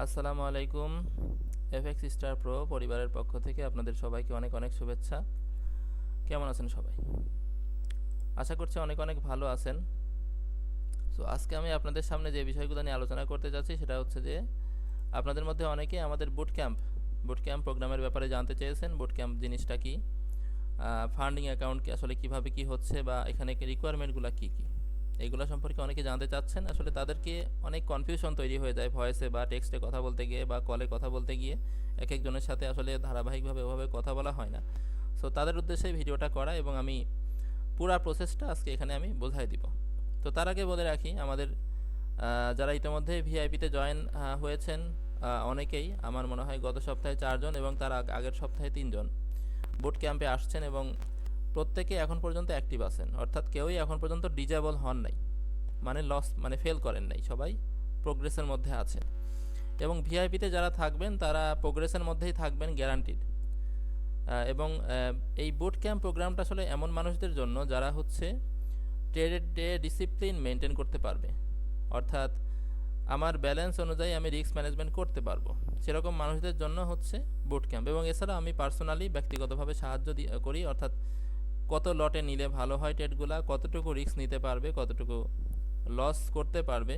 আসসালামু আলাইকুম। FX star pro পরিবারের পক্ষ থেকে আপনাদের সবাইকে অনেক অনেক শুভেচ্ছা। কেমন আছেন সবাই? আশা করছি অনেক অনেক ভালো আছেন। সো আজকে আমি আপনাদের সামনে যে বিষয়গুলো নিয়ে আলোচনা করতে যাচ্ছি সেটা হচ্ছে যে আপনাদের মধ্যে অনেকে আমাদের বুট ক্যাম্প প্রোগ্রামের ব্যাপারে জানতে চেয়েছেন। বুট ক্যাম্প জিনিসটা কি, ফান্ডিং অ্যাকাউন্ট আসলে কিভাবে কি হচ্ছে, বা এখানে রিকোয়ারমেন্টগুলো কি কি, এইগুলো সম্পর্কে অনেকে জানতে চাচ্ছেন। আসলে তাদেরকে অনেক কনফিউশন তৈরি হয়ে যায় ভয়েসে বা টেক্সটে কথা বলতে গিয়ে বা কলে কথা বলতে গিয়ে। এক একজনের সাথে আসলে ধারাবাহিকভাবে ওভাবে কথা বলা হয় না। সো তাদের উদ্দেশ্যে ভিডিওটা করা, এবং আমি পুরা প্রসেসটা আজকে এখানে আমি বোঝাই দিব। তো তার আগে বলে রাখি, আমাদের যারা ইতিমধ্যে ভিআইপিতে জয়েন হয়েছেন অনেকেই, আমার মনে হয় গত সপ্তাহে 4 জন এবং তার আগের সপ্তাহে 3 জন বুট ক্যাম্পে আসছেন, এবং প্রত্যেকে এখন পর্যন্ত অ্যাক্টিভ আছেন, অর্থাৎ কেউই এখন পর্যন্ত ডিজেবল হন নাই, মানে ফেল করেন নাই, সবাই প্রোগ্রেসের মধ্যে আছেন। এবং ভিআইপিতে যারা থাকবেন তারা প্রোগ্রেসের মধ্যেই থাকবেন, গ্যারান্টিড। এবং এই বুট ক্যাম্প প্রোগ্রামটা আসলে এমন মানুষদের জন্য যারা হচ্ছে ট্রেডে ডিসিপ্লিন মেনটেন করতে পারবে, অর্থাৎ আমার ব্যালেন্স অনুযায়ী আমি রিস্ক ম্যানেজমেন্ট করতে পারবো, সেরকম মানুষদের জন্য হচ্ছে বুট ক্যাম্প। এবং এছাড়া আমি পার্সোনালি ব্যক্তিগতভাবে সাহায্য করি, অর্থাৎ কত লটে নিলে ভালো হয় ট্রেডগুলা, কতটুকু রিস্ক নিতে পারবে, কতটুকু লস করতে পারবে,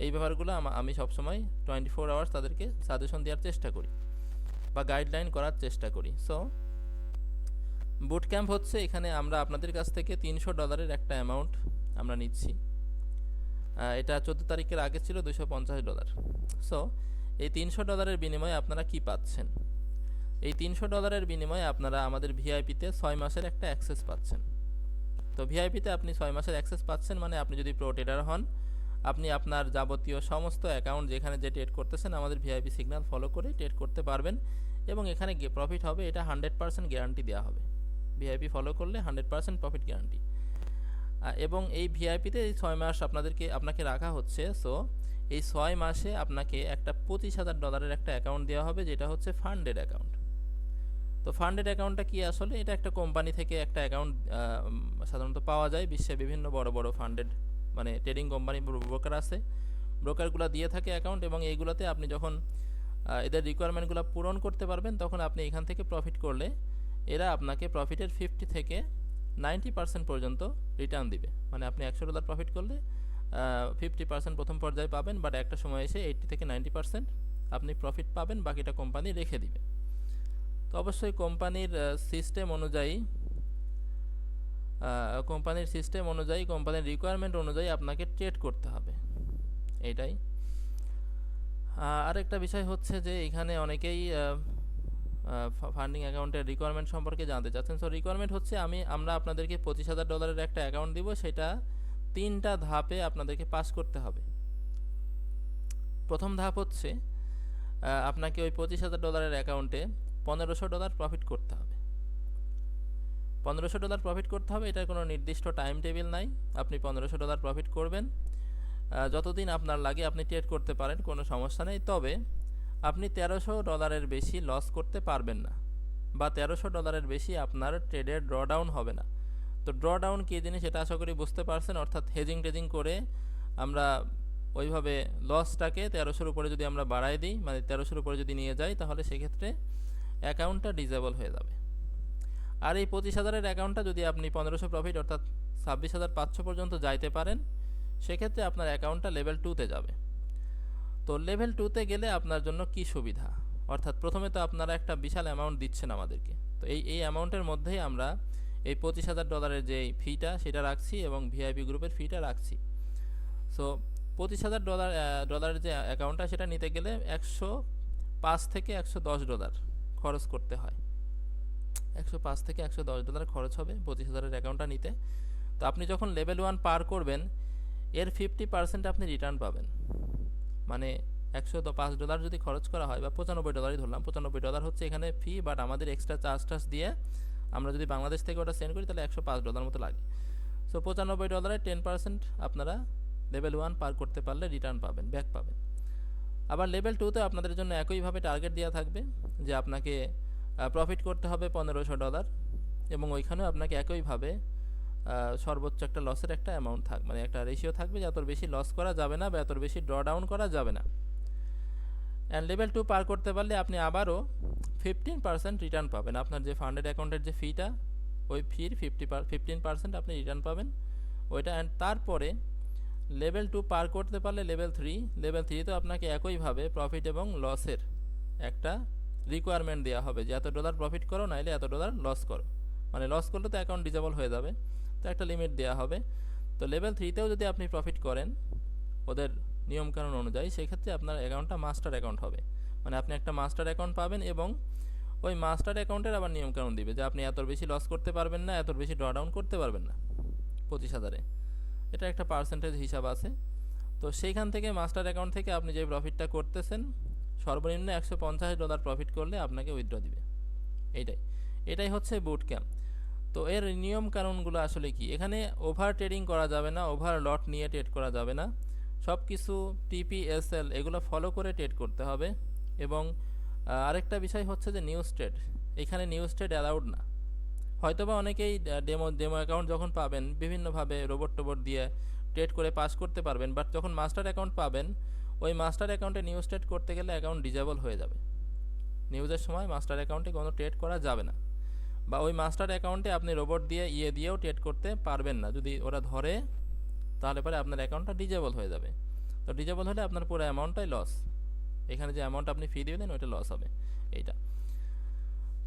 এই ব্যাপারগুলো আমি সবসময় 24 আওয়ার্স তাদেরকে সাজেশন দেওয়ার চেষ্টা করি বা গাইডলাইন করার চেষ্টা করি। সো বুট ক্যাম্প হচ্ছে, এখানে আমরা আপনাদের কাছ থেকে $300 একটা অ্যামাউন্ট আমরা নিচ্ছি। এটা 14 তারিখের আগে ছিল $250। সো এই $300 বিনিময়ে আপনারা কি পাচ্ছেন? এই $300 বিনিময়ে আপনারা আমাদের ভিআইপিতে 6 মাসের একটা অ্যাক্সেস পাচ্ছেন। তো ভিআইপিতে আপনি 6 মাসের অ্যাক্সেস পাচ্ছেন, মানে আপনি যদি প্রো ট্রেডার হন, আপনি আপনার যাবতীয় সমস্ত অ্যাকাউন্ট যেখানে যে ট্রেড করতেছেন আমাদের ভিআইপি সিগন্যাল ফলো করে ট্রেড করতে পারবেন, এবং এখানে প্রফিট হবে, এটা 100% গ্যারান্টি দেওয়া হবে। ভিআইপি ফলো করলে 100% প্রফিট গ্যারান্টি। এবং এই ভিআইপিতে এই 6 মাস আপনাকে রাখা হচ্ছে। সো এই 6 মাসে আপনাকে একটা $25,000 একটা অ্যাকাউন্ট দেওয়া হবে, যেটা হচ্ছে ফান্ডেড অ্যাকাউন্ট। তো ফান্ডেড অ্যাকাউন্টটা কি আসলে? এটা একটা কোম্পানি থেকে একটা অ্যাকাউন্ট সাধারণত পাওয়া যায়, বিশ্বে বিভিন্ন বড় বড় ফান্ডেড মানে ট্রেডিং কোম্পানি ব্রোকার আছে, ব্রোকারগুলো দিয়ে থাকে অ্যাকাউন্ট, এবং এইগুলোতে আপনি যখন এদের রিকোয়ারমেন্টগুলো পূরণ করতে পারবেন তখন আপনি এখান থেকে প্রফিট করলে এরা আপনাকে প্রফিটের 50 থেকে 90% পর্যন্ত রিটার্ন দিবে। মানে আপনি $100 প্রফিট করলে 50% প্রথম পর্যায়ে পাবেন, বাট একটা সময় এসে 80 থেকে 90% আপনি প্রফিট পাবেন, বাকিটা কোম্পানি রেখে দিবে। তো অবশ্যই কোম্পানির রিকোয়ারমেন্ট অনুযায়ী আপনাকে ট্রেড করতে হবে, এইটাই। আরেকটা বিষয় হচ্ছে যে এখানে অনেকেই ফান্ডিং অ্যাকাউন্টের রিকোয়ারমেন্ট সম্পর্কে জানতে চাচ্ছেন। সো রিকোয়ারমেন্ট হচ্ছে আমরা আপনাদেরকে $25,000 একটা অ্যাকাউন্ট দিব, সেটা 3টা ধাপে আপনাদেরকে পাস করতে হবে। প্রথম ধাপ হচ্ছে আপনাকে ওই $25,000 অ্যাকাউন্টে $1,500 প্রফিট করতে হবে। $1,500 প্রফিট করতে হবে, এটার কোনো নির্দিষ্ট টাইম টেবিল নাই। আপনি $1,500 প্রফিট করবেন, যতদিন আপনার লাগে আপনি ট্রেড করতে পারেন, কোনো সমস্যা নেই। তবে আপনি $1,300 বেশি লস করতে পারবেন না, বা $1,300 বেশি আপনার ট্রেডের ড্রডাউন হবে না। তো ড্রডাউন কী জিনিস এটা আশা করি বুঝতে পারছেন, অর্থাৎ হেজিং করে আমরা ওইভাবে লসটাকে 1300-র উপরে যদি আমরা বাড়াই দিই, মানে 1300-র উপরে যদি নিয়ে যাই, তাহলে সেক্ষেত্রে অ্যাকাউন্টটা ডিসেবল হয়ে যাবে। আর এই 25,000-এর অ্যাকাউন্টটা যদি আপনি 1500 প্রফিট অর্থাৎ 26,500 পর্যন্ত যাইতে পারেন, সেক্ষেত্রে আপনার অ্যাকাউন্টটা লেভেল 2-তে যাবে। তো লেভেল 2-তে গেলে আপনার জন্য কি সুবিধা? অর্থাৎ প্রথমে তো আপনারা একটা বিশাল অ্যামাউন্ট দিচ্ছেন আমাদেরকে, তো এই অ্যামাউন্টের মধ্যেই আমরা এই $25,000 যে ফিটা সেটা রাখছি, এবং ভিআইপি গ্রুপের ফিটা রাখছি। সো $25,000 যে অ্যাকাউন্টটা সেটা নিতে গেলে $105 থেকে $110 খরচ করতে হয়। $105 থেকে $110 খরচ হবে 25,000-এর অ্যাকাউন্টটা নিতে। তো আপনি যখন লেভেল 1 পার করবেন, এর 50% আপনি রিটার্ন পাবেন। মানে $105 যদি খরচ করা হয়, বা $95 ধরলাম, $95 হচ্ছে এখানে ফি, বাট আমাদের এক্সট্রা চার্জ দিয়ে আমরা যদি বাংলাদেশ থেকে ওটা সেন্ড করি তাহলে $105 মতো লাগে। সো $95 10% আপনারা লেভেল 1 পার করতে পারলে রিটার্ন পাবেন, ব্যাক পাবেন। আবার লেভেল 2-তে আপনাদের জন্য একইভাবে টার্গেট দেওয়া থাকবে যে আপনাকে প্রফিট করতে হবে $1,500, এবং ওইখানেও আপনাকে একইভাবে সর্বোচ্চ একটা লসের একটা অ্যামাউন্ট মানে একটা রেশিও থাকবে যে এত বেশি লস করা যাবে না বা এত বেশি ড্র ডাউন করা যাবে না। অ্যান্ড লেভেল 2 পার করতে পারলে আপনি আবারও 15% রিটার্ন পাবেন। আপনার যে ফান্ডেড অ্যাকাউন্টের যে ফিটা, ওই ফির 15% আপনি রিটার্ন পাবেন ওইটা। অ্যান্ড তারপরে লেভেল 2 পার করতে পারলে লেভেল 3 তো আপনাকে একইভাবে প্রফিট এবং লসের একটা রিকোয়ারমেন্ট দেওয়া হবে যে $এত প্রফিট করো, নাইলে $এত লস করো। মানে লস করলে তো অ্যাকাউন্ট ডিজেবল হয়ে যাবে, তো একটা লিমিট দেওয়া হবে। তো লেভেল 3তেও যদি আপনি প্রফিট করেন ওদের নিয়মকানুন অনুযায়ী, সেক্ষেত্রে আপনার অ্যাকাউন্টটা মাস্টার অ্যাকাউন্ট হবে। মানে আপনি একটা মাস্টার অ্যাকাউন্ট পাবেন এবং ওই মাস্টার অ্যাকাউন্টের আবার নিয়মকানুন দিবে যে আপনি এত বেশি লস করতে পারবেন না, এত বেশি ড্র ডাউন করতে পারবেন না 25,000-এ। এটা একটা পার্সেন্টেজ হিসাব আছে। তো সেইখান থেকে মাস্টার অ্যাকাউন্ট থেকে আপনি যে প্রফিটটা করতেছেন সর্বনিম্ন $150 প্রফিট করলে আপনাকে উইথড্র দিবে। এটাই হচ্ছে বুট ক্যাম্প। তো এর নিয়ম কানুনগুলো আসলে কি, এখানে ওভার ট্রেডিং করা যাবে না, ওভার লট নিয়ে ট্রেড করা যাবে না, সব কিছু TPSL এগুলো ফলো করে ট্রেড করতে হবে। এবং আরেকটা বিষয় হচ্ছে যে নিউজ ট্রেড, এখানে নিউজ ট্রেড অ্যালাউড না। হয়তোবা অনেকেই ডেমো অ্যাকাউন্ট যখন পাবেন বিভিন্নভাবে রোবট দিয়ে ট্রেড করে পাস করতে পারবেন, বাট যখন মাস্টার অ্যাকাউন্ট পাবেন ওই মাস্টার অ্যাকাউন্টে নিউজ ট্রেড করতে গেলে অ্যাকাউন্ট ডিজেবল হয়ে যাবে। নিউজের সময় মাস্টার অ্যাকাউন্টে কোনো ট্রেড করা যাবে না, বা ওই মাস্টার অ্যাকাউন্টে আপনি রোবট দিয়েও ট্রেড করতে পারবেন না। যদি ওরা ধরে তাহলে পরে আপনার অ্যাকাউন্টটা ডিজেবল হয়ে যাবে। তো ডিজেবল হলে আপনার পুরো অ্যামাউন্টটাই লস, এখানে যে অ্যামাউন্ট আপনি ফি দিবেন ওইটা লস হবে।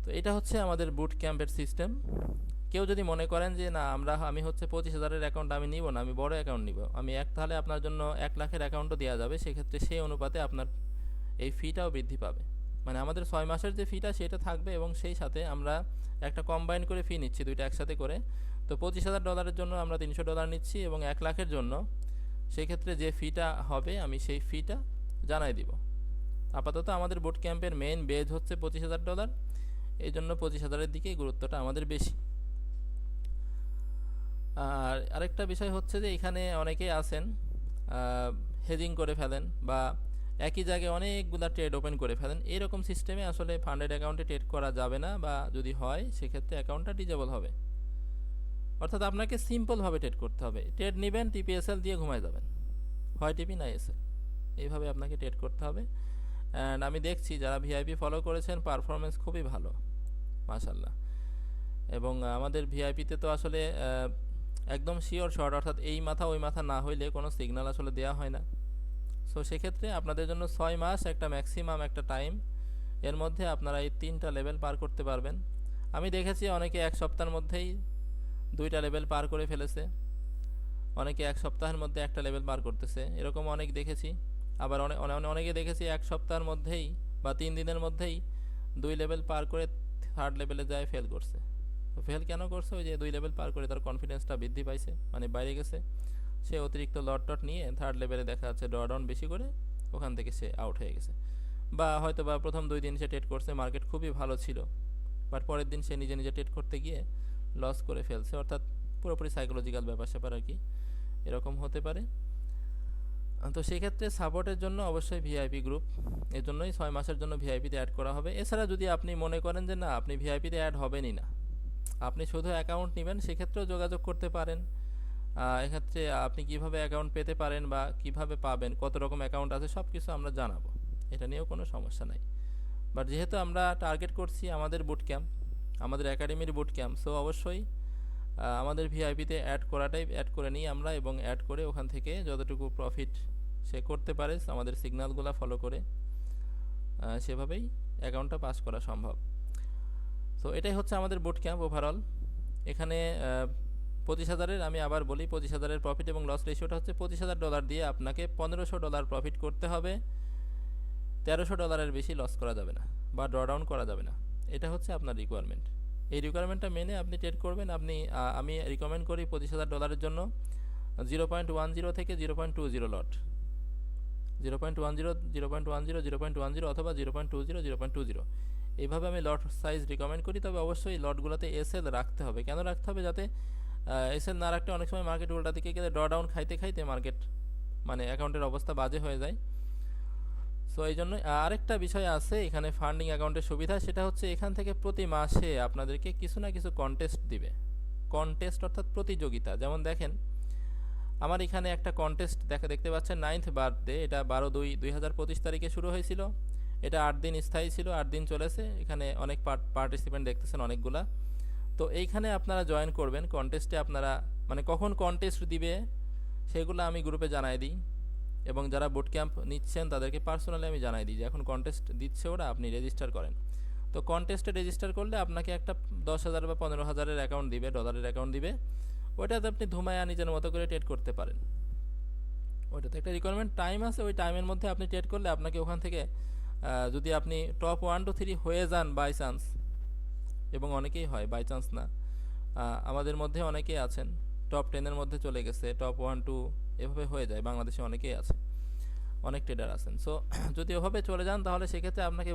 তো এটা হচ্ছে আমাদের বুট ক্যাম্পের সিস্টেম। কেউ যদি মনে করেন যে না আমি হচ্ছে 25,000-এর অ্যাকাউন্ট আমি নিব না, আমি বড় অ্যাকাউন্ট নিব, তাহলে আপনার জন্য 1 লাখের অ্যাকাউন্টও দেওয়া যাবে। সেক্ষেত্রে সেই অনুপাতে আপনার এই ফিটাও বৃদ্ধি পাবে। মানে আমাদের 6 মাসের যে ফিটা সেটা থাকবে এবং সেই সাথে আমরা একটা কম্বাইন করে ফি নিচ্ছি, দুইটা একসাথে করে। তো $25,000-এর জন্য আমরা $300 নিচ্ছি এবং 1 লাখের জন্য সেক্ষেত্রে যে ফিটা হবে আমি সেই ফিটা জানাই দিব। আপাতত আমাদের বুট ক্যাম্পের মেইন বেজ হচ্ছে $25,000, এই জন্য 25,000-এর দিকেই গুরুত্বটা আমাদের বেশি। আর আরেকটা বিষয় হচ্ছে যে এখানে অনেকেই আছেন হেজিং করে ফেলেন বা একই জায়গায় অনেকগুলো ট্রেড ওপেন করে ফেলেন। এইরকম সিস্টেমে আসলে ফান্ডেড অ্যাকাউন্টে ট্রেড করা যাবে না, বা যদি হয় সেক্ষেত্রে অ্যাকাউন্টটা ডিজেবল হবে। অর্থাৎ আপনাকে সিম্পলভাবে ট্রেড করতে হবে। ট্রেড নেবেন, TPSL দিয়ে ঘুমায় যাবেন, হয় টিপি না এসএল, এইভাবে আপনাকে ট্রেড করতে হবে। অ্যান্ড আমি দেখছি যারা ভিআইপি ফলো করেছেন পারফরমেন্স খুবই ভালো মাশাল্লাহ। এবং আমাদের ভিআইপিতে তো আসলে একদম শিওর শর্ট, অর্থাৎ এই মাথা ওই মাথা না হইলে কোনো সিগন্যাল আসলে দেওয়া হয় না। সো সেক্ষেত্রে আপনাদের জন্য 6 মাস একটা ম্যাক্সিমাম একটা টাইম, এর মধ্যে আপনারা এই 3টা লেভেল পার করতে পারবেন। আমি দেখেছি অনেকে 1 সপ্তাহের মধ্যেই 2টা লেভেল পার করে ফেলেছে, অনেকে 1 সপ্তাহের মধ্যে একটা লেভেল পার করতেছে, এরকম অনেক দেখেছি। আবার অনেকে দেখেছি 1 সপ্তাহের মধ্যেই বা 3 দিনের মধ্যেই 2 লেভেল পার করে 3rd লেভেলে যায় ফেল করছে। তো ফেল কেন করছে? ওই যে 2 লেভেল পার করে তার কনফিডেন্সটা বৃদ্ধি পাইছে, মানে বাইরে গেছে, সে অতিরিক্ত লট নিয়ে 3rd লেভেলে দেখা যাচ্ছে ড্রডাউন বেশি করে ওখান থেকে সে আউট হয়ে গেছে। বা হয়তো বা প্রথম 2 দিন সে ট্রেড করছে, মার্কেট খুবই ভালো ছিল, বাট পরের দিন সে নিজে ট্রেড করতে গিয়ে লস করে ফেলছে। অর্থাৎ পুরোপুরি সাইকোলজিক্যাল ব্যাপার আর কি, এরকম হতে পারে। তো সেক্ষেত্রে সাপোর্টের জন্য অবশ্যই ভিআইপি গ্রুপ, এর জন্যই 6 মাসের জন্য ভিআইপিতে অ্যাড করা হবে। এছাড়া যদি আপনি মনে করেন যে না আপনি ভিআইপিতে অ্যাড হবেনই না, আপনি শুধু অ্যাকাউন্ট নেবেন, সেক্ষেত্রেও যোগাযোগ করতে পারেন। এক্ষেত্রে আপনি কিভাবে অ্যাকাউন্ট পেতে পারেন বা কিভাবে পাবেন, কত রকম অ্যাকাউন্ট আছে সব কিছু আমরা জানাবো, এটা নিয়েও কোনো সমস্যা নাই। বাট যেহেতু আমরা টার্গেট করছি আমাদের বুট ক্যাম্প, আমাদের একাডেমির বুট ক্যাম্প, সো অবশ্যই আমাদের ভিআইপিতে অ্যাড করে নিই আমরা, এবং অ্যাড করে ওখান থেকে যতটুকু প্রফিট সে করতে পারে আমাদের সিগন্যালগুলো ফলো করে সেভাবেই অ্যাকাউন্টটা পাস করা সম্ভব। তো এটাই হচ্ছে আমাদের বুট ক্যাম্প ওভারঅল। এখানে 25,000-এর, আমি আবার বলি, 25,000-এর প্রফিট এবং লস রেশিওটা হচ্ছে $25,000 দিয়ে আপনাকে $1,500 প্রফিট করতে হবে, $1,300-এর বেশি লস করা যাবে না বা ড্রডাউন করা যাবে না। এটা হচ্ছে আপনার রিকোয়ারমেন্ট। এই রিকোয়ারমেন্টটা মেনে আপনি ট্রেড করবেন। আমি রিকমেন্ড করি $25,000-এর জন্য 0.10 থেকে 0.20 লট, 0.10, 0.10, 0.10 অথবা 0.20, 0.20, এইভাবে আমি লট সাইজ রিকমেন্ড করি। তবে অবশ্যই লটগুলোতে এসএল রাখতে হবে। কেন রাখতে হবে? যাতে এসএল না রাখতে অনেক সময় মার্কেট উল্টা দিকে গেলে ড্রডাউন খাইতে মার্কেট মানে অ্যাকাউন্টের অবস্থা বাজে হয়ে যায়। সো এই জন্য আরেকটা বিষয় আছে এখানে ফান্ডিং অ্যাকাউন্টের সুবিধা, সেটা হচ্ছে এখান থেকে প্রতি মাসে আপনাদেরকে কিছু না কিছু কন্টেস্ট দিবে। কন্টেস্ট অর্থাৎ প্রতিযোগিতা। যেমন দেখেন আমার এখানে একটা কন্টেস্ট দেখতে পাচ্ছেন 9th বার্থডে, এটা 12/2/2025 তারিখে শুরু হয়েছিল। এটা 8 দিন স্থায়ী ছিল, 8 দিন চলেছে। এখানে অনেক পার্টিসিপেন্ট দেখতেছেন অনেকগুলা। তো এইখানে আপনারা জয়েন করবেন কন্টেস্টে। আপনারা মানে কখন কন্টেস্ট দিবে সেগুলো আমি গ্রুপে জানাই দিই, এবং যারা বুট ক্যাম্প নিচ্ছেন তাদেরকে পার্সোনালি আমি জানাই দিই যে এখন কন্টেস্ট দিচ্ছে ওরা, আপনি রেজিস্টার করেন। তো কন্টেস্টে রেজিস্টার করলে আপনাকে একটা 10,000 বা 15,000-এর অ্যাকাউন্ট দিবে, ডলারের অ্যাকাউন্ট দিবে। ওইটাতে আপনি ধুমায়া নিজের মতো করে ট্রেড করতে পারেন। ওইটাতে একটা রিকোয়ারমেন্ট টাইম আছে, ওই টাইমের মধ্যে আপনি ট্রেড করলে আপনাকে ওখান থেকে যদি আপনি টপ 1 to 3 হয়ে যান বাই চান্স, এবং অনেকেই হয়, বাই চান্স না, আমাদের মধ্যে অনেকেই আছেন টপ 10-এর মধ্যে চলে গেছে, টপ 1 2 এভাবে হয়ে যায়। বাংলাদেশে অনেকেই আছে, অনেক ট্রেডার আছেন। সো যদি ওভাবে চলে যান তাহলে সেক্ষেত্রে আপনাকে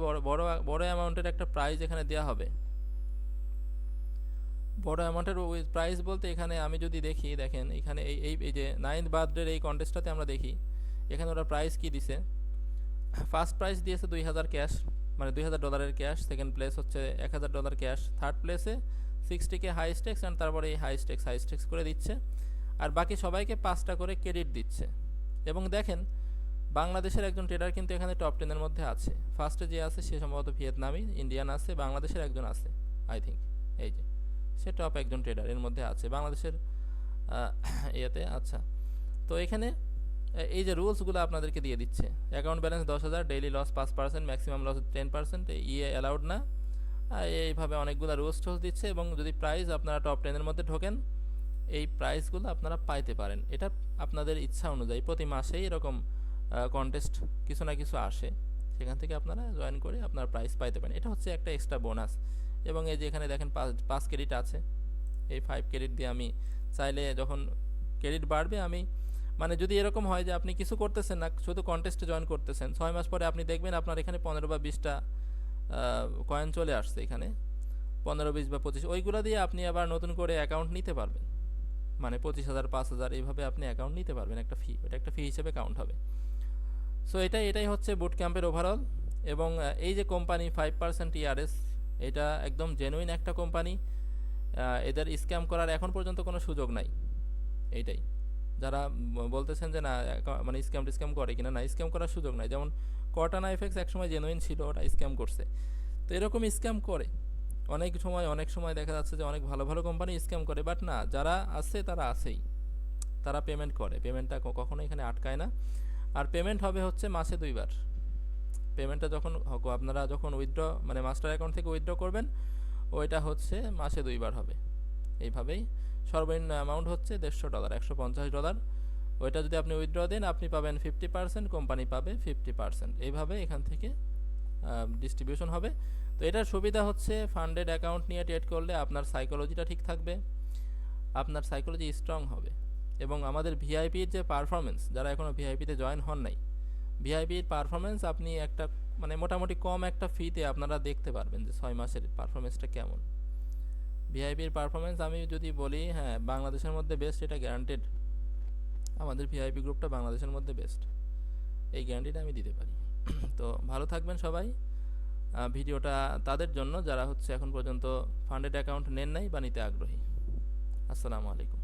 বড় অ্যামাউন্টের একটা প্রাইজ এখানে দেওয়া হবে। বড় অ্যামাউন্টের প্রাইস বলতে এখানে আমি যদি দেখি, দেখেন এখানে এই যে 9th বার্থডের এই কন্টেস্টটাতে আমরা দেখি এখানে ওরা প্রাইস কি দিছে। ফার্স্ট প্রাইস দিয়েছে 2,000 ক্যাশ, মানে $2,000 ক্যাশ। সেকেন্ড প্লেস হচ্ছে $1,000 ক্যাশ। থার্ড প্লেসে 60K হাই স্টেক্স, অ্যান্ড তারপরে এই হাই স্টেক্স করে দিচ্ছে। আর বাকি সবাইকে 5টা করে ক্রেডিট দিচ্ছে। এবং দেখেন বাংলাদেশের একজন ট্রেডার কিন্তু এখানে টপ 10-এর মধ্যে আছে। ফার্স্টে যে আছে সে সম্ভবত ভিয়েতনামি, ইন্ডিয়ান আছে, বাংলাদেশের একজন আছে আই থিঙ্ক, এই যে সে টপ একজন ট্রেডার এর মধ্যে আছে বাংলাদেশের ইয়েতে। আচ্ছা, তো এখানে এই যে রুলসগুলো আপনাদেরকে দিয়ে দিচ্ছে, account balance 10,000, daily loss 5%, maximum loss 10%, allowed না। এইভাবে অনেকগুলো রুলস দিচ্ছে। এবং যদি প্রাইস আপনারা টপ 10-এর মধ্যে ঢোকেন, এই প্রাইসগুলো আপনারা পাইতে পারেন। এটা আপনাদের ইচ্ছা অনুযায়ী প্রতি মাসেই এরকম কন্টেস্ট কিছু না কিছু আসে, সেখান থেকে আপনারা জয়েন করে আপনারা প্রাইস পাইতে পারেন। এটা হচ্ছে একটা এক্সট্রা বোনাস। এবং এই যে এখানে দেখেন 5 ক্রেডিট আছে, এই 5 ক্রেডিট দিয়ে আমি চাইলে যখন ক্রেডিট বাড়বে আমি, মানে যদি এরকম হয় যে আপনি কিছু করতেছেন না, শুধু কন্টেস্টে জয়েন করতেছেন, 6 মাস পরে আপনি দেখবেন আপনার এখানে 15 বা 20টা কয়েন চলে আসছে, এখানে 15 20 বা 25, ওইগুলো দিয়ে আপনি আবার নতুন করে অ্যাকাউন্ট নিতে পারবেন। মানে 25,000 5,000 এইভাবে আপনি অ্যাকাউন্ট নিতে পারবেন, একটা ফি, এটা একটা ফি হিসেবে কাউন্ট হবে। সো এটাই হচ্ছে বুট ক্যাম্পের ওভারঅল। এবং এই যে কোম্পানি 5% ERS, এটা একদম জেনুইন একটা কোম্পানি। এদের স্ক্যাম করার এখন পর্যন্ত কোনো সুযোগ নাই। এইটাই, যারা বলতেছেন যে না মানে স্ক্যাম করে কিনা, না, স্ক্যাম করার সুযোগ নাই। যেমন কর্টানা এফএক্স একসময় জেনুইন ছিল, ওটা স্ক্যাম করছে। তো এরকম স্ক্যাম করে অনেক সময় দেখা যাচ্ছে যে অনেক ভালো ভালো কোম্পানি স্ক্যাম করে, বাট না, যারা আছে তারা আছেই, তারা পেমেন্ট করে, পেমেন্টটা কখনো এখানে আটকায় না। আর পেমেন্ট হবে হচ্ছে মাসে 2বার। পেমেন্টটা যখন আপনারা যখন উইথড্র মানে মাস্টার অ্যাকাউন্ট থেকে উইথড্র করবেন, ওইটা হচ্ছে মাসে 2বার হবে। এইভাবেই সর্বনিম্ন অ্যামাউন্ট হচ্ছে $150, $150। ওইটা যদি আপনি উইথড্র দেন আপনি পাবেন 50%, কোম্পানি পাবে 50%। এইভাবে এখান থেকে ডিস্ট্রিবিউশন হবে। তো এটার সুবিধা হচ্ছে ফান্ডেড অ্যাকাউন্ট নিয়ে ট্রেড করলে আপনার সাইকোলজিটা ঠিক থাকবে, আপনার সাইকোলজি স্ট্রং হবে। এবং আমাদের ভিআইপির যে পারফরমেন্স, যারা এখনও ভিআইপিতে জয়েন হন নাই, ভিআইপির পারফরমেন্স আপনি একটা মানে মোটামুটি কম একটা ফিতে আপনারা দেখতে পারবেন যে 6 মাসের পারফরমেন্সটা কেমন। ভিআইপির পারফরমেন্স আমি যদি বলি, হ্যাঁ, বাংলাদেশের মধ্যে বেস্ট, এটা গ্যারান্টেড। আমাদের ভিআইপি গ্রুপটা বাংলাদেশের মধ্যে বেস্ট, এই গ্যারান্টিটা আমি দিতে পারি। তো ভালো থাকবেন সবাই। ভিডিওটা তাদের জন্য যারা হচ্ছে এখন পর্যন্ত ফান্ডেড অ্যাকাউন্ট নেন নাই বা নিতে আগ্রহী। আসসালামু আলাইকুম।